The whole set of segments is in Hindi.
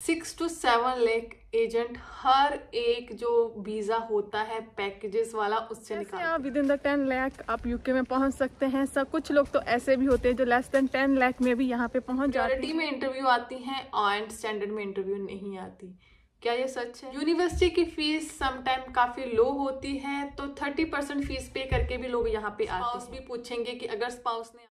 6 to 7 लाख एजेंट हर एक जो वीजा होता है पैकेजेस वाला उससे निकालते हैं। विद इन द 10 लाख आप यूके में पहुंच सकते हैं। सब कुछ लोग तो ऐसे भी होते हैं जो लेस देन 10 लाख में भी यहाँ पे पहुंच जाते हैं। में इंटरव्यू आती है और स्टैंडर्ड में इंटरव्यू नहीं आती। क्या ये सच है? यूनिवर्सिटी की फीस समटाइम काफी लो होती है, तो 30% फीस पे करके भी लोग यहाँ पे आते हैं। भी पूछेंगे कि अगर स्पाउस ने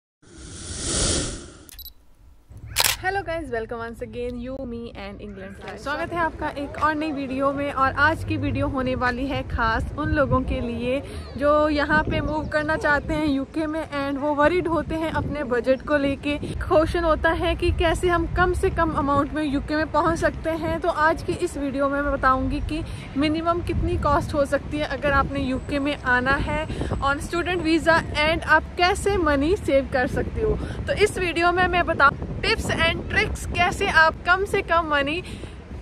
hello guys, welcome once again you me and England. स्वागत है आपका एक और नई वीडियो में। और आज की वीडियो होने वाली है खास उन लोगों के लिए जो यहाँ पे मूव करना चाहते हैं यूके में एंड वो वरीड होते हैं अपने बजट को लेके। क्वेश्चन होता है कि कैसे हम कम से कम अमाउंट में यूके में पहुँच सकते हैं। तो आज की इस वीडियो में मैं बताऊँगी कि मिनिमम कितनी कॉस्ट हो सकती है अगर आपने यूके में आना है ऑन स्टूडेंट वीज़ा, एंड आप कैसे मनी सेव कर सकते हो। तो इस वीडियो में मैं बताऊँ टिप्स एंड ट्रिक्स कैसे आप कम से कम मनी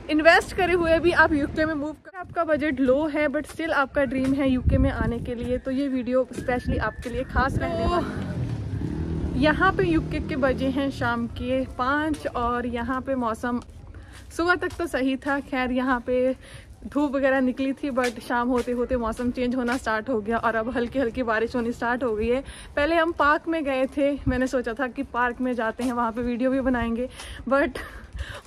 इन्वेस्ट करे हुए भी आप यूके में मूव कर। आपका बजट लो है बट स्टिल आपका ड्रीम है यूके में आने के लिए, तो ये वीडियो स्पेशली आपके लिए खास रहने वाली है। यहाँ पे यूके के बजे हैं शाम के 5 और यहाँ पे मौसम सुबह तक तो सही था। खैर यहाँ पे धूप वगैरह निकली थी बट शाम होते होते मौसम चेंज होना स्टार्ट हो गया और अब हल्की हल्की बारिश होनी स्टार्ट हो गई है। पहले हम पार्क में गए थे, मैंने सोचा था कि पार्क में जाते हैं वहाँ पे वीडियो भी बनाएंगे बट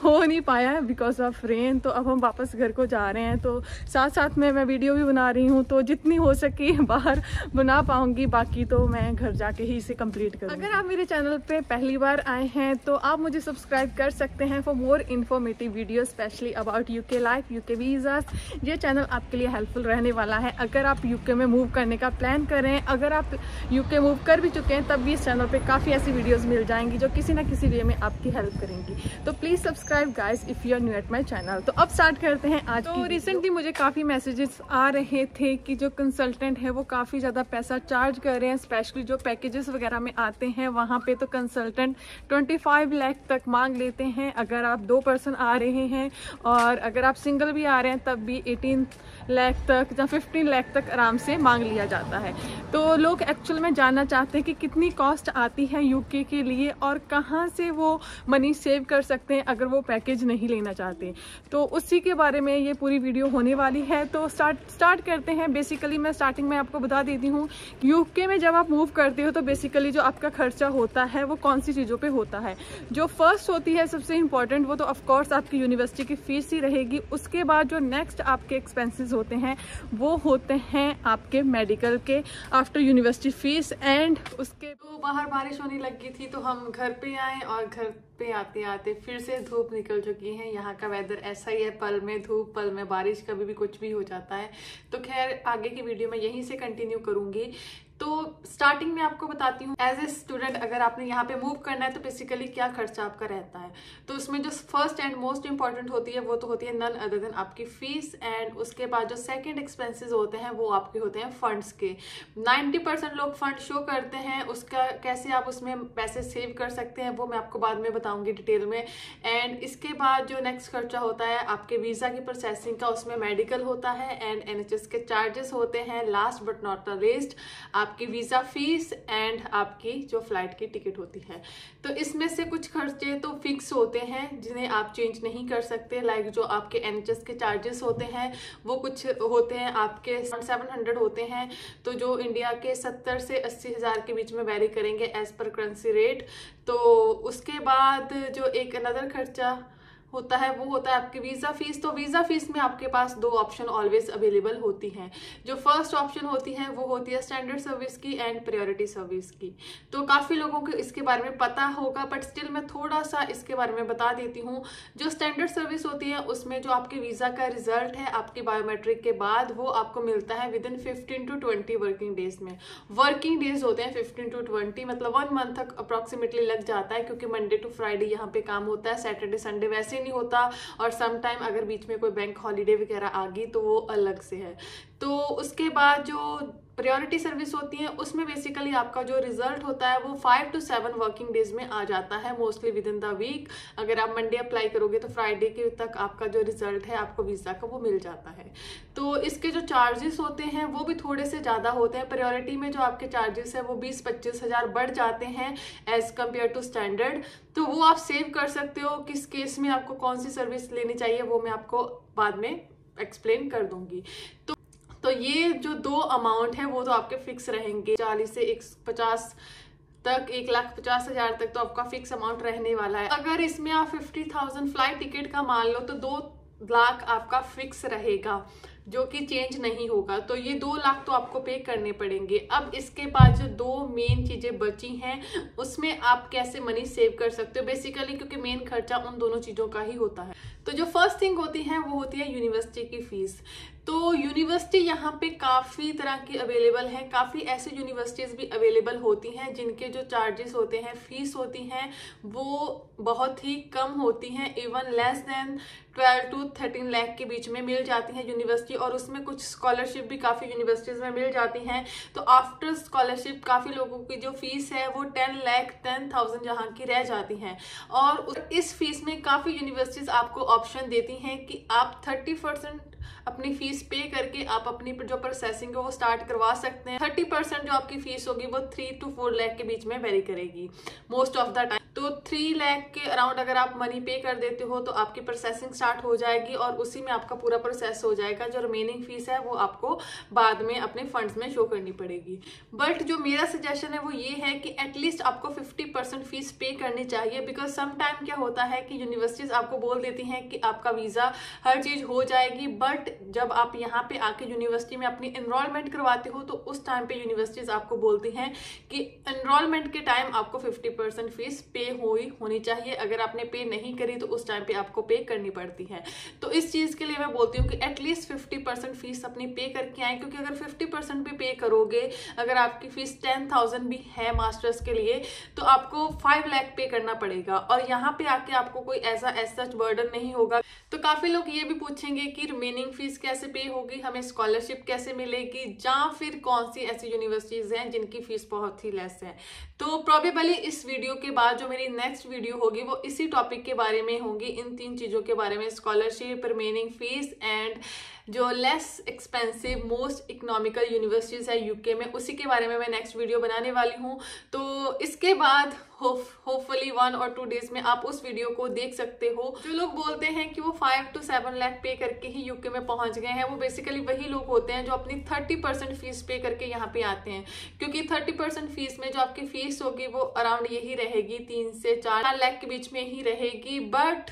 हो नहीं पाया बिकॉज ऑफ रेन। तो अब हम वापस घर को जा रहे हैं, तो साथ साथ में मैं वीडियो भी बना रही हूँ, तो जितनी हो सके बाहर बना पाऊंगी, बाकी तो मैं घर जाके ही इसे कंप्लीट करूँगी। अगर आप मेरे चैनल पे पहली बार आए हैं तो आप मुझे सब्सक्राइब कर सकते हैं for more informative video specially about UK life, UK visas. ये चैनल आपके लिए हेल्पफुल रहने वाला है अगर आप यूके में मूव करने का प्लान करें। अगर आप यूके मूव कर भी चुके हैं तब भी इस चैनल पर काफ़ी ऐसी वीडियोज़ मिल जाएंगी जो किसी ना किसी वे में आपकी हेल्प करेंगी। तो please subscribe guys if you are new at my channel. तो अब स्टार्ट करते हैं आज की। रिसेंटली मुझे काफ़ी मैसेजेस आ रहे थे कि जो कंसल्टेंट है वो काफ़ी ज़्यादा पैसा चार्ज कर रहे हैं, स्पेशली जो पैकेजेस वगैरह में आते हैं वहाँ पे तो कंसल्टेंट 25 लाख तक मांग लेते हैं अगर आप 2 पर्सन आ रहे हैं, और अगर आप सिंगल भी आ रहे हैं तब भी 18 लाख तक या 15 लाख तक आराम से मांग लिया जाता है। तो लोग एक्चुअल में जानना चाहते हैं कि कितनी कॉस्ट आती है यूके के लिए और कहाँ से वो मनी सेव कर सकते हैं अगर वो पैकेज नहीं लेना चाहते। तो उसी के बारे में ये पूरी वीडियो होने वाली है। तो स्टार्ट करते हैं। बेसिकली मैं स्टार्टिंग में आपको बता देती हूँ यूके में जब आप मूव करते हो तो बेसिकली जो आपका खर्चा होता है वो कौन सी चीज़ों पे होता है। जो फर्स्ट होती है सबसे इम्पॉर्टेंट वो तो ऑफकोर्स आपकी यूनिवर्सिटी की फीस ही रहेगी। उसके बाद जो नेक्स्ट आपके एक्सपेंसेस होते हैं वो होते हैं आपके मेडिकल के आफ्टर यूनिवर्सिटी फीस। एंड उसके तो बाहर बारिश होने लगी थी तो हम घर पे आए और घर पे आते आते फिर से धूप निकल चुकी है। यहाँ का वेदर ऐसा ही है, पल में धूप पल में बारिश, कभी भी कुछ भी हो जाता है। तो खैर आगे की वीडियो में यहीं से कंटिन्यू करूंगी। तो स्टार्टिंग में आपको बताती हूँ एज ए स्टूडेंट अगर आपने यहाँ पे मूव करना है तो बेसिकली क्या खर्चा आपका रहता है। तो उसमें जो फर्स्ट एंड मोस्ट इंपॉर्टेंट होती है वो तो होती है नन अदर देन आपकी फीस। एंड उसके बाद जो सेकंड एक्सपेंसेस होते हैं वो आपके होते हैं फंड्स के। 90% लोग फंड शो करते हैं, उसका कैसे आप उसमें पैसे सेव कर सकते हैं वो मैं आपको बाद में बताऊंगी डिटेल में। एंड इसके बाद जो नेक्स्ट खर्चा होता है आपके वीज़ा की प्रोसेसिंग का, उसमें मेडिकल होता है एंड NHS के चार्जेस होते हैं। Last but not the least आपकी वीज़ा फीस एंड आपकी जो फ्लाइट की टिकट होती है। तो इसमें से कुछ खर्चे तो फिक्स होते हैं जिन्हें आप चेंज नहीं कर सकते। लाइक जो आपके NHS के चार्जेस होते हैं वो कुछ होते हैं आपके 700 होते हैं, तो जो इंडिया के 70 से 80 हज़ार के बीच में वेरी करेंगे एज पर करेंसी रेट। तो उसके बाद जो एक अनदर खर्चा होता है वो होता है आपकी वीज़ा फीस। तो वीज़ा फीस में आपके पास 2 ऑप्शन ऑलवेज अवेलेबल होती हैं। जो फर्स्ट ऑप्शन होती है वो होती है स्टैंडर्ड सर्विस की एंड प्रायोरिटी सर्विस की। तो काफ़ी लोगों को इसके बारे में पता होगा बट स्टिल मैं थोड़ा सा इसके बारे में बता देती हूँ। जो स्टैंडर्ड सर्विस होती है उसमें जो आपके वीज़ा का रिजल्ट है आपकी बायोमेट्रिक के बाद वो आपको मिलता है with in 15 to 20 working days में। वर्किंग डेज होते हैं 15 to 20, मतलब 1 मंथ तक अप्रॉक्सीमेटली लग जाता है क्योंकि मंडे टू फ्राइडे यहाँ पे काम होता है, सैटरडे संडे वैसे नहीं होता। और सम टाइम अगर बीच में कोई बैंक हॉलीडे वगैरह आ गई तो वो अलग से है। तो उसके बाद जो प्रायोरिटी सर्विस होती है उसमें बेसिकली आपका जो रिजल्ट होता है वो 5 to 7 वर्किंग डेज में आ जाता है, mostly within the week. अगर आप मंडे अप्लाई करोगे तो फ्राइडे के तक आपका जो रिजल्ट है आपको वीज़ा का वो मिल जाता है। तो इसके जो चार्जेस होते हैं वो भी थोड़े से ज़्यादा होते हैं। प्रायोरिटी में जो आपके चार्जेस है वो 20-25 हज़ार बढ़ जाते हैं एज कम्पेयर टू स्टैंडर्ड। तो वो आप सेव कर सकते हो। किस केस में आपको कौन सी सर्विस लेनी चाहिए वो मैं आपको बाद में एक्सप्लेन कर दूंगी। तो ये जो 2 अमाउंट है वो तो आपके फिक्स रहेंगे, 40 से 150 तक, 1,50,000 तक तो आपका फिक्स अमाउंट रहने वाला है। अगर इसमें आप 50,000 फ्लाइट टिकट का मान लो तो 2 लाख आपका फिक्स रहेगा जो कि चेंज नहीं होगा। तो ये 2 लाख तो आपको पे करने पड़ेंगे। अब इसके बाद जो 2 मेन चीजें बची हैं उसमें आप कैसे मनी सेव कर सकते हो बेसिकली, क्योंकि मेन खर्चा उन दोनों चीजों का ही होता है। तो जो फर्स्ट थिंग होती है वो होती है यूनिवर्सिटी की फीस। तो यूनिवर्सिटी यहाँ पे काफ़ी तरह की अवेलेबल हैं, काफ़ी ऐसी यूनिवर्सिटीज़ भी अवेलेबल होती हैं जिनके जो चार्जेस होते हैं, फीस होती हैं वो बहुत ही कम होती हैं, even less than 12 to 13 lakh के बीच में मिल जाती हैं यूनिवर्सिटी। और उसमें कुछ स्कॉलरशिप भी काफ़ी यूनिवर्सिटीज़ में मिल जाती हैं। तो आफ्टर स्कॉलरशिप काफ़ी लोगों की जो फीस है वो 10,10,000 जहाँ की रह जाती हैं। और इस फीस में काफ़ी यूनिवर्सिटीज़ आपको ऑप्शन देती हैं कि आप 30% अपनी फीस पे करके आप अपनी जो प्रोसेसिंग है वो स्टार्ट करवा सकते हैं। 30% जो आपकी फीस होगी वो 3 to 4 लाख के बीच में वेरी करेगी मोस्ट ऑफ द टाइम। तो 3 लाख के अराउंड अगर आप मनी पे कर देते हो तो आपकी प्रोसेसिंग स्टार्ट हो जाएगी और उसी में आपका पूरा प्रोसेस हो जाएगा। जो रिमेनिंग फीस है वो आपको बाद में अपने फंड्स में शो करनी पड़ेगी। बट जो मेरा सजेशन है वो ये है कि एटलीस्ट आपको 50% फीस पे करनी चाहिए। बिकॉज सम टाइम क्या होता है कि यूनिवर्सिटीज आपको बोल देती हैं कि आपका वीज़ा हर चीज़ हो जाएगी, बट जब आप यहाँ पे आके यूनिवर्सिटी में अपनी एनरोलमेंट करवाते हो तो उस टाइम पे यूनिवर्सिटीज आपको बोलती हैं कि एनरोलमेंट के टाइम आपको 50% फीस पे होनी चाहिए। अगर आपने पे नहीं करी तो उस टाइम पे आपको पे करनी पड़ती है। तो इस चीज़ के लिए मैं बोलती हूँ कि एटलीस्ट 50% फीस अपनी पे करके आए, क्योंकि अगर 50% भी पे करोगे, अगर आपकी फीस 10,000 भी है मास्टर्स के लिए तो आपको 5 लाख पे करना पड़ेगा और यहाँ पे आके आपको कोई ऐसा सच बर्डन नहीं होगा। तो काफ़ी लोग ये भी पूछेंगे कि रिमेनिंग फीस कैसे पे होगी, हमें स्कॉलरशिप कैसे मिलेगी, या फिर कौन सी ऐसी यूनिवर्सिटीज़ हैं जिनकी फीस बहुत ही लेस है। तो प्रोबेबली इस वीडियो के बाद जो मेरी नेक्स्ट वीडियो होगी वो इसी टॉपिक के बारे में होंगी, इन 3 चीज़ों के बारे में, स्कॉलरशिप, रिमेनिंग फीस एंड जो less expensive most economical universities है यूके में, उसी के बारे में मैं नेक्स्ट वीडियो बनाने वाली हूँ। तो इसके बाद होपफुली 1 or 2 डेज में आप उस वीडियो को देख सकते हो। जो लोग बोलते हैं कि वो 5 to 7 लाख पे करके ही यूके में पहुंच गए हैं, वो बेसिकली वही लोग होते हैं जो अपनी 30% फीस पे करके यहाँ पे आते हैं। क्योंकि 30% फीस में जो आपकी फीस होगी वो अराउंड यही रहेगी, 3 से 4 लाख के बीच में ही रहेगी। बट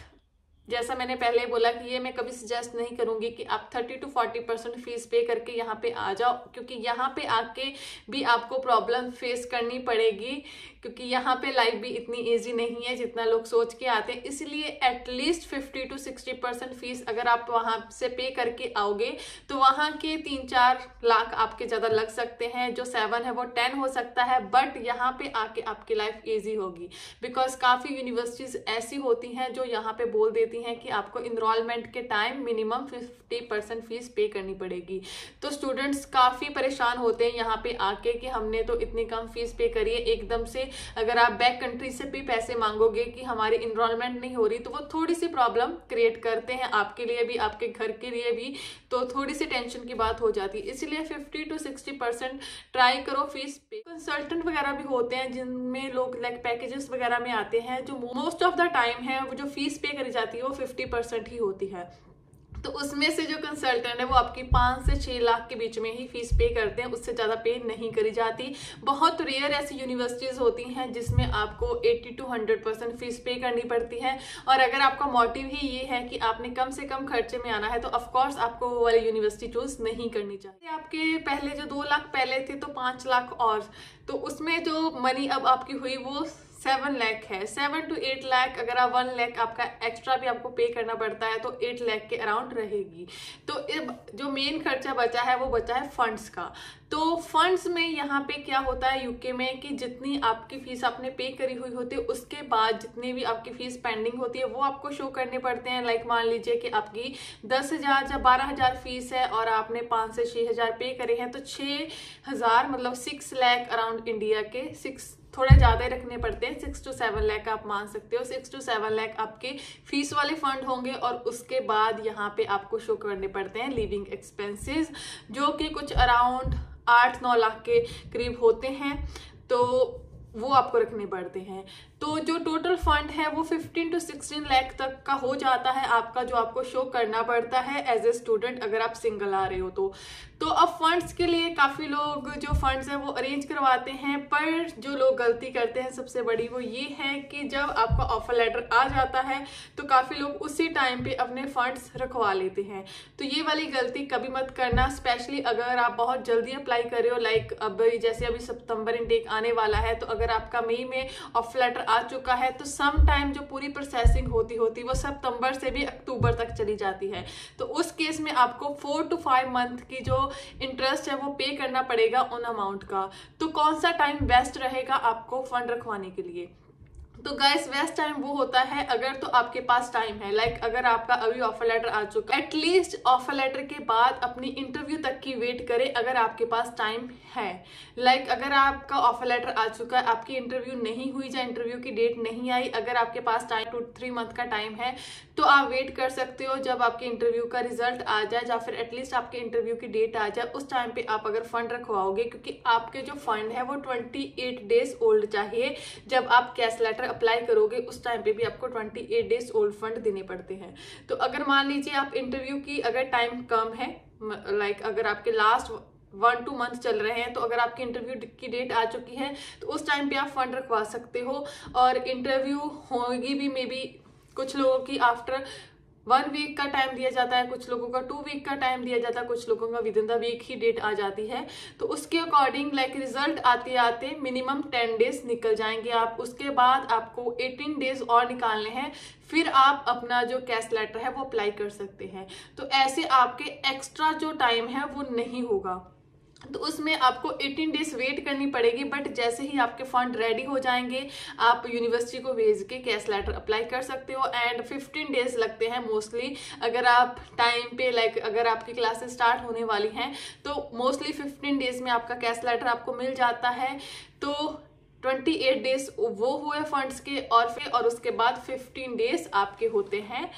जैसा मैंने पहले बोला कि ये मैं कभी सजेस्ट नहीं करूंगी कि आप 30 to 40% फीस पे करके यहाँ पे आ जाओ, क्योंकि यहाँ पे आके भी आपको प्रॉब्लम फेस करनी पड़ेगी, क्योंकि यहाँ पे लाइफ भी इतनी इजी नहीं है जितना लोग सोच के आते हैं। इसलिए एटलीस्ट 50 to 60% फीस अगर आप वहाँ से पे करके आओगे तो वहाँ के 3-4 लाख आपके ज़्यादा लग सकते हैं, जो 7 है वो 10 हो सकता है। बट यहाँ पे आके आपकी लाइफ ईजी होगी, बिकॉज काफ़ी यूनिवर्सिटीज़ ऐसी होती हैं जो यहाँ पे बोल देती हैं कि आपको इनरोलमेंट के टाइम मिनिमम 50% फीस पे करनी पड़ेगी। तो स्टूडेंट्स काफ़ी परेशान होते हैं यहाँ पे आके कि हमने तो इतनी कम फीस पे करी है, एकदम से अगर आप बैक कंट्री से भी पैसे मांगोगे कि हमारी इनरोलमेंट नहीं हो रही तो वो थोड़ी सी प्रॉब्लम क्रिएट करते हैं आपके लिए भी, आपके घर के लिए भी। तो थोड़ी सी टेंशन की बात हो जाती है। इसलिए 50 to 60% ट्राई करो फीस पे। कंसल्टेंट वगैरह भी होते हैं जिनमें लोग लाइक पैकेजेस वगैरह में आते हैं, जो मोस्ट ऑफ द टाइम है वो जो फीस पे करी जाती है वो 50% ही होती है। तो उसमें से जो कंसल्टेंट है वो आपकी 5 से 6 लाख के बीच में ही फीस पे करते हैं, उससे ज़्यादा पे नहीं करी जाती। बहुत रेयर ऐसी यूनिवर्सिटीज़ होती हैं जिसमें आपको 80 to 100% फीस पे करनी पड़ती है। और अगर आपका मोटिव ही ये है कि आपने कम से कम खर्चे में आना है तो ऑफकोर्स आपको वो वाली यूनिवर्सिटी चूज नहीं करनी चाहिए। आपके पहले जो 2 लाख पहले थे तो 5 लाख और, तो उसमें जो मनी अब आपकी हुई वो 7 लाख है। 7 to 8 लाख, अगर आप 1 लाख आपका एक्स्ट्रा भी आपको पे करना पड़ता है तो 8 लाख के अराउंड रहेगी। तो जो मेन खर्चा बचा है वो बचा है फंड्स का। तो फंड्स में यहाँ पे क्या होता है यूके में कि जितनी आपकी फीस आपने पे करी हुई होती है उसके बाद जितनी भी आपकी फीस पेंडिंग होती है वो आपको शो करने पड़ते हैं। लाइक मान लीजिए कि आपकी 10,000 या 12,000 फीस है और आपने 5 से 6,000 पे करे हैं, तो 6,000 मतलब 6 लाख अराउंड इंडिया के 6 थोड़े ज्यादा रखने पड़ते हैं। 6 to 7 लाख आप मान सकते हो। 6 to 7 लाख आपके फीस वाले फंड होंगे और उसके बाद यहाँ पे आपको शो करने पड़ते हैं लिविंग एक्सपेंसेस, जो कि कुछ अराउंड 8-9 लाख के करीब होते हैं, तो वो आपको रखने पड़ते हैं। तो जो टोटल फंड है वो 15 to 16 लाख तक का हो जाता है आपका, जो आपको शो करना पड़ता है एज ए स्टूडेंट अगर आप सिंगल आ रहे हो तो अब फंड्स के लिए काफ़ी लोग जो फंड्स हैं वो अरेंज करवाते हैं, पर जो लोग गलती करते हैं सबसे बड़ी वो ये है कि जब आपका ऑफर लेटर आ जाता है तो काफ़ी लोग उसी टाइम पे अपने फंड्स रखवा लेते हैं। तो ये वाली गलती कभी मत करना, स्पेशली अगर आप बहुत जल्दी अप्लाई कर रहे हो। लाइक अब जैसे अभी सितंबर इनटेक आने वाला है, तो अगर आपका मई में ऑफर लेटर आ चुका है तो सम टाइम जो पूरी प्रोसेसिंग होती वो सितंबर से भी अक्टूबर तक चली जाती है। तो उस केस में आपको 4 to 5 मंथ की जो इंटरेस्ट है वो पे करना पड़ेगा उन अमाउंट का। तो कौन सा टाइम बेस्ट रहेगा आपको फंड रखवाने के लिए? तो गाइस बेस्ट टाइम वो होता है अगर तो आपके पास टाइम है। लाइक अगर आपका अभी ऑफर लेटर आ चुका है, एटलीस्ट ऑफर लेटर के बाद अपनी इंटरव्यू तक की वेट करें अगर आपके पास टाइम है। लाइक अगर आपका ऑफर लेटर आ चुका है, आपकी इंटरव्यू नहीं हुई या इंटरव्यू की डेट नहीं आई, अगर आपके पास टाइम 2 to 3 मंथ का टाइम है तो आप वेट कर सकते हो जब आपके इंटरव्यू का रिजल्ट आ जाए या फिर एटलीस्ट आपके इंटरव्यू की डेट आ जाए। उस टाइम पे आप अगर फंड रखवाओगे, क्योंकि आपके जो फंड है वो 28 डेज ओल्ड चाहिए। जब आप कैश लेटर अप्लाई करोगे उस टाइम पे भी आपको 28 डेज ओल्ड फंड देने पड़ते हैं। तो अगर मान लीजिए आप इंटरव्यू की अगर टाइम कम है, लाइक अगर आपके लास्ट 1-2 मंथ चल रहे हैं, तो अगर आपकी इंटरव्यू की डेट आ चुकी है तो उस टाइम पे आप फंड रखवा सकते हो। और इंटरव्यू होगी भी मे बी कुछ लोगों की आफ्टर 1 वीक का टाइम दिया जाता है, कुछ लोगों का 2 वीक का टाइम दिया जाता है, कुछ लोगों का विद इन द वीक ही डेट आ जाती है। तो उसके अकॉर्डिंग लाइक रिजल्ट आते आते मिनिमम 10 डेज निकल जाएंगे आप। उसके बाद आपको 18 डेज और निकालने हैं, फिर आप अपना जो कैश लेटर है वो अप्लाई कर सकते हैं। तो ऐसे आपके एक्स्ट्रा जो टाइम है वो नहीं होगा, तो उसमें आपको 18 डेज वेट करनी पड़ेगी। बट जैसे ही आपके फंड रेडी हो जाएंगे आप यूनिवर्सिटी को भेज के कैश लेटर अप्लाई कर सकते हो। एंड 15 डेज लगते हैं मोस्टली, अगर आप टाइम पे लाइक अगर आपकी क्लासेस स्टार्ट होने वाली हैं तो मोस्टली 15 डेज में आपका कैश लेटर आपको मिल जाता है। तो 28 डेज वो हुए फंड्स के, और उसके बाद 15 डेज आपके होते हैं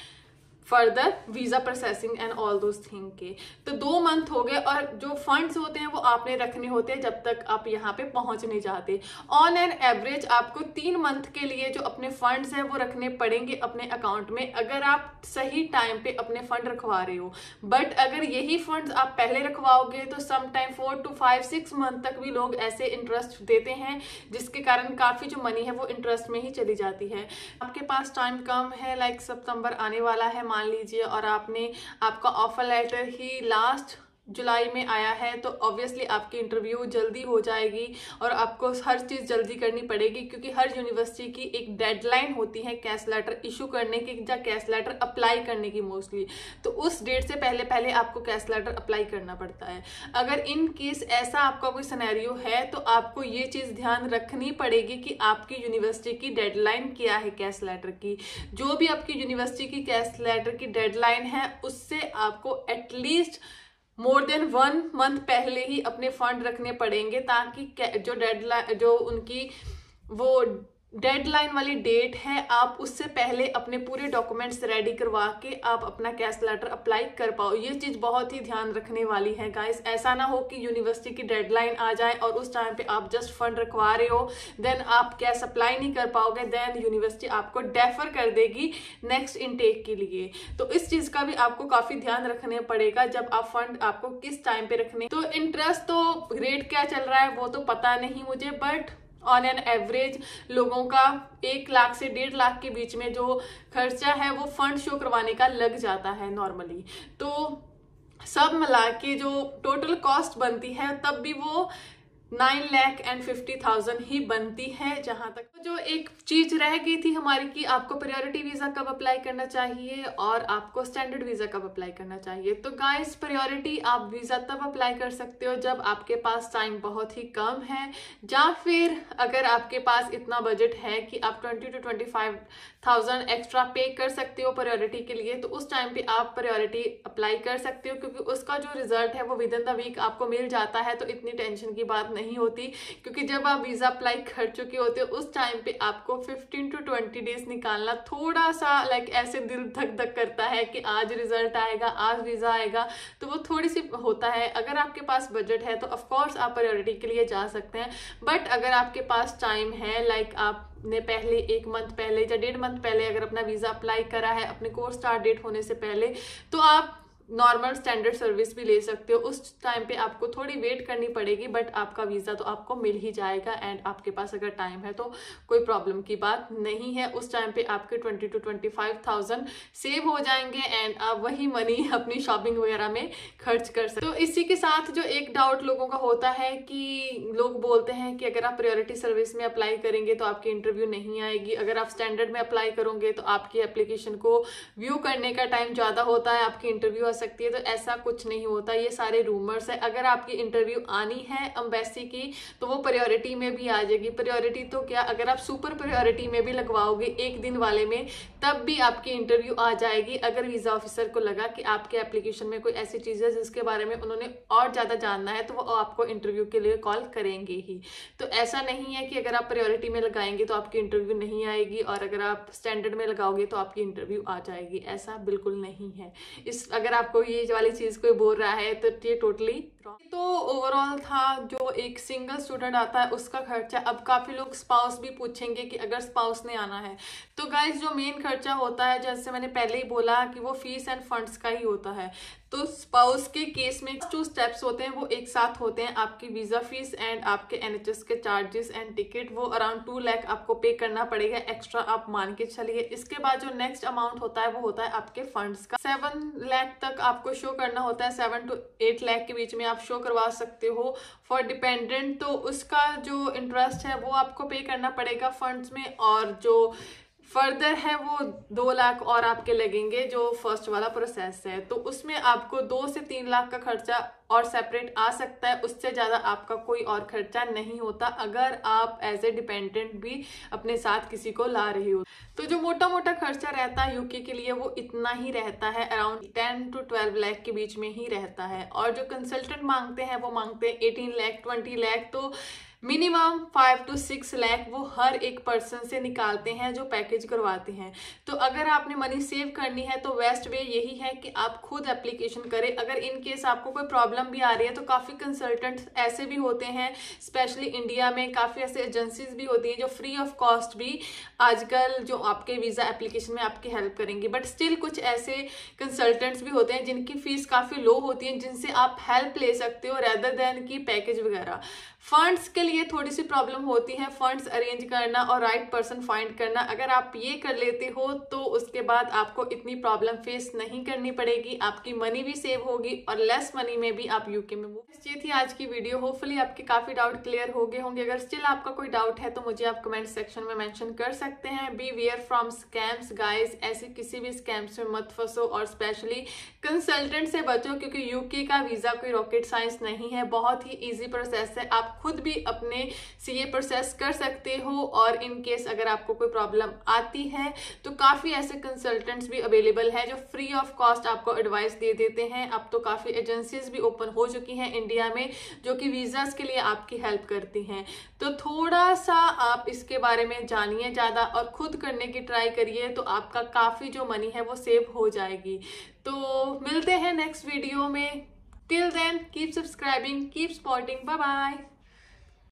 further visa processing and all those thing के। तो 2 मंथ हो गए, और जो फंड्स होते हैं वो आपने रखने होते हैं जब तक आप यहाँ पे पहुंच नहीं जाते। ऑन एन एवरेज आपको 3 मंथ के लिए जो अपने फंड्स हैं वो रखने पड़ेंगे अपने अकाउंट में, अगर आप सही टाइम पे अपने फंड रखवा रहे हो। बट अगर यही फंड्स आप पहले रखवाओगे तो सम टाइम 4 to 5-6 मंथ तक भी लोग ऐसे इंटरेस्ट देते हैं, जिसके कारण काफी जो मनी है वो इंटरेस्ट में ही चली जाती है। आपके पास टाइम कम है, लाइक सितंबर आने वाला है मान लीजिए, और आपका ऑफर लेटर ही लास्ट जुलाई में आया है, तो ऑब्वियसली आपकी इंटरव्यू जल्दी हो जाएगी और आपको हर चीज़ जल्दी करनी पड़ेगी, क्योंकि हर यूनिवर्सिटी की एक डेडलाइन होती है कैश लेटर इशू करने की या कैश लेटर अप्लाई करने की मोस्टली। तो उस डेट से पहले आपको कैश लेटर अप्लाई करना पड़ता है। अगर इन केस ऐसा आपका कोई सिनेरियो है तो आपको ये चीज़ ध्यान रखनी पड़ेगी कि आपकी यूनिवर्सिटी की डेडलाइन क्या है कैश लेटर की। जो भी आपकी यूनिवर्सिटी की कैश लेटर की डेडलाइन है उससे आपको एटलीस्ट मोर देन 1 मंथ पहले ही अपने फंड रखने पड़ेंगे, ताकि जो डेडलाइन जो उनकी वो डेडलाइन वाली डेट है आप उससे पहले अपने पूरे डॉक्यूमेंट्स रेडी करवा के आप अपना कैश लेटर अप्लाई कर पाओ। ये चीज़ बहुत ही ध्यान रखने वाली है गाइस। ऐसा ना हो कि यूनिवर्सिटी की डेडलाइन आ जाए और उस टाइम पे आप जस्ट फंड रखवा रहे हो, देन आप कैश अप्लाई नहीं कर पाओगे, देन यूनिवर्सिटी आपको डेफर कर देगी नेक्स्ट इनटेक के लिए। तो इस चीज़ का भी आपको काफ़ी ध्यान रखने पड़ेगा जब आप फंड आपको किस टाइम पे रखने। तो इंटरेस्ट तो रेट क्या चल रहा है वो तो पता नहीं मुझे, बट ऑन एन एवरेज लोगों का 1 लाख से 1.5 लाख के बीच में जो खर्चा है वो फंड शो करवाने का लग जाता है नॉर्मली। तो सब मिला के जो टोटल कॉस्ट बनती है तब भी वो 9,50,000 ही बनती है। जहां तक जो एक चीज रह गई थी हमारी कि आपको प्रायोरिटी वीजा कब अप्लाई करना चाहिए और आपको स्टैंडर्ड वीजा कब अप्लाई करना चाहिए। तो गाइस, प्रायोरिटी आप वीजा तब अप्लाई कर सकते हो जब आपके पास टाइम बहुत ही कम है, या फिर अगर आपके पास इतना बजट है कि आप 20 to 25,000 एक्स्ट्रा पे कर सकते हो प्रायोरिटी के लिए, तो उस टाइम पे आप प्रायोरिटी अप्लाई कर सकते हो, क्योंकि उसका जो रिजल्ट है वो विद इन द वीक आपको मिल जाता है। तो इतनी टेंशन की बात नहीं होती, क्योंकि जब आप वीजा अप्लाई कर चुके होते हो उस टाइम पे आपको 15 to 20 डेज निकालना थोड़ा सा ऐसे दिल धक धक करता है कि आज रिजल्ट आएगा, आज वीजा आएगा, तो वो थोड़ी सी होता है। अगर आपके पास बजट है तो ऑफकोर्स आप प्रायोरिटी के लिए जा सकते हैं, बट अगर आपके पास टाइम है, आपने पहले 1 मंथ पहले या 1.5 मंथ पहले अगर अपना वीजा अप्लाई करा है अपने कोर्स स्टार्ट डेट होने से पहले, तो आप नॉर्मल स्टैंडर्ड सर्विस भी ले सकते हो। उस टाइम पे आपको थोड़ी वेट करनी पड़ेगी, बट आपका वीजा तो आपको मिल ही जाएगा। एंड आपके पास अगर टाइम है तो कोई प्रॉब्लम की बात नहीं है। उस टाइम पे आपके 20 to 25,000 सेव हो जाएंगे एंड आप वही मनी अपनी शॉपिंग वगैरह में खर्च कर सकते। तो इसी के साथ जो एक डाउट लोगों का होता है कि लोग बोलते हैं कि अगर आप प्रायोरिटी सर्विस में अप्लाई करेंगे तो आपकी इंटरव्यू नहीं आएगी, अगर आप स्टैंडर्ड में अप्लाई करोगे तो आपकी एप्लीकेशन को व्यू करने का टाइम ज्यादा होता है, आपकी इंटरव्यू सकती है। तो ऐसा कुछ नहीं होता, ये सारे रूमर्स है। अगर आपकी इंटरव्यू आनी है एम्बेसी की तो वो प्रायोरिटी में भी आ जाएगी। प्रायोरिटी तो क्या, अगर आप सुपर प्रायोरिटी में भी लगवाओगे 1 दिन वाले में, तब भी आपकी इंटरव्यू आ जाएगी। अगर वीजा ऑफिसर को लगा कि आपके एप्लीकेशन में कोई ऐसी चीज है जिसके बारे में उन्होंने और ज्यादा जानना है, तो वो आपको इंटरव्यू के लिए कॉल करेंगे ही। तो ऐसा नहीं है कि अगर आप प्रायोरिटी में लगाएंगे तो आपकी इंटरव्यू नहीं आएगी और अगर आप स्टैंडर्ड में लगाओगे तो आपकी इंटरव्यू आ जाएगी, ऐसा बिल्कुल नहीं है। अगर आपको ये वाली चीज कोई बोल रहा है तो ये टोटली रॉन्ग। तो ओवरऑल था जो एक सिंगल स्टूडेंट आता है उसका खर्चा। अब काफी लोग स्पाउस भी पूछेंगे कि अगर स्पाउस ने आना है तो गाइस जो मेन खर्चा होता है, जैसे मैंने पहले ही बोला कि वो फीस एंड फंड्स का ही होता है। तो स्पाउस के केस में 2 स्टेप्स होते हैं, वो एक साथ होते हैं। आपकी वीजा फीस एंड आपके NHS के चार्जेस एंड टिकट, वो अराउंड 2 लाख आपको पे करना पड़ेगा एक्स्ट्रा, आप मान के चलिए। इसके बाद जो नेक्स्ट अमाउंट होता है वो होता है आपके फंड्स का। 7 लाख तक आपको शो करना होता है, 7 to 8 लाख के बीच में आप शो करवा सकते हो फॉर डिपेंडेंट। तो उसका जो इंटरेस्ट है वो आपको पे करना पड़ेगा फंड्स में, और जो फर्दर है वो 2 लाख और आपके लगेंगे जो फर्स्ट वाला प्रोसेस है। तो उसमें आपको 2 से 3 लाख का खर्चा और सेपरेट आ सकता है, उससे ज्यादा आपका कोई और खर्चा नहीं होता अगर आप एज ए डिपेंडेंट भी अपने साथ किसी को ला रही हो। तो जो मोटा मोटा खर्चा रहता है यूके के लिए वो इतना ही रहता है, अराउंड 10 to 12 लाख के बीच में ही रहता है। और जो कंसल्टेंट मांगते हैं वो मांगते हैं 18 लाख 20 लाख, तो मिनिमम 5 to 6 लाख वो हर एक पर्सन से निकालते हैं जो पैकेज करवाते हैं। तो अगर आपने मनी सेव करनी है तो बेस्ट वे यही है कि आप खुद एप्लीकेशन करें। अगर इन केस आपको कोई प्रॉब्लम भी आ रही है तो काफ़ी कंसल्टेंट्स ऐसे भी होते हैं, स्पेशली इंडिया में काफ़ी ऐसे एजेंसीज भी होती हैं जो फ्री ऑफ कॉस्ट भी आजकल जो आपके वीज़ा एप्लीकेशन में आपकी हेल्प करेंगी। बट स्टिल कुछ ऐसे कंसल्टेंट्स भी होते हैं जिनकी फीस काफ़ी लो होती है, जिनसे आप हेल्प ले सकते हो रेदर देन की पैकेज वगैरह। फंड्स के लिए थोड़ी सी प्रॉब्लम होती है, फंड्स अरेंज करना और राइट पर्सन फाइंड करना। अगर आप ये कर लेते हो तो उसके बाद आपको इतनी प्रॉब्लम फेस नहीं करनी पड़ेगी, आपकी मनी भी सेव होगी और लेस मनी में भी आप यूके में मूव। ये थी आज की वीडियो, होपफुली आपके काफी डाउट क्लियर हो गए होंगे। अगर स्टिल आपका कोई डाउट है तो मुझे आप कमेंट सेक्शन में मेंशन कर सकते हैं। Beware from scams guys, ऐसे किसी भी स्कैम्स में मत फंसो और स्पेशली कंसल्टेंट से बचो, क्योंकि यूके का वीजा कोई रॉकेट साइंस नहीं है, बहुत ही ईजी प्रोसेस है। आप खुद भी अपने सीए प्रोसेस कर सकते हो और इन केस अगर आपको कोई प्रॉब्लम आती है तो काफी ऐसे कंसल्टेंट्स भी अवेलेबल हैं जो फ्री ऑफ कॉस्ट आपको एडवाइस दे देते हैं। अब तो काफी एजेंसीज भी ओपन हो चुकी हैं इंडिया में जो कि वीजास के लिए आपकी हेल्प करती हैं। तो थोड़ा सा आप इसके बारे में जानिए ज्यादा और खुद करने की ट्राई करिए, तो आपका काफी जो मनी है वो सेव हो जाएगी। तो मिलते हैं नेक्स्ट वीडियो में। Till then keep subscribing, keep supporting, bye bye.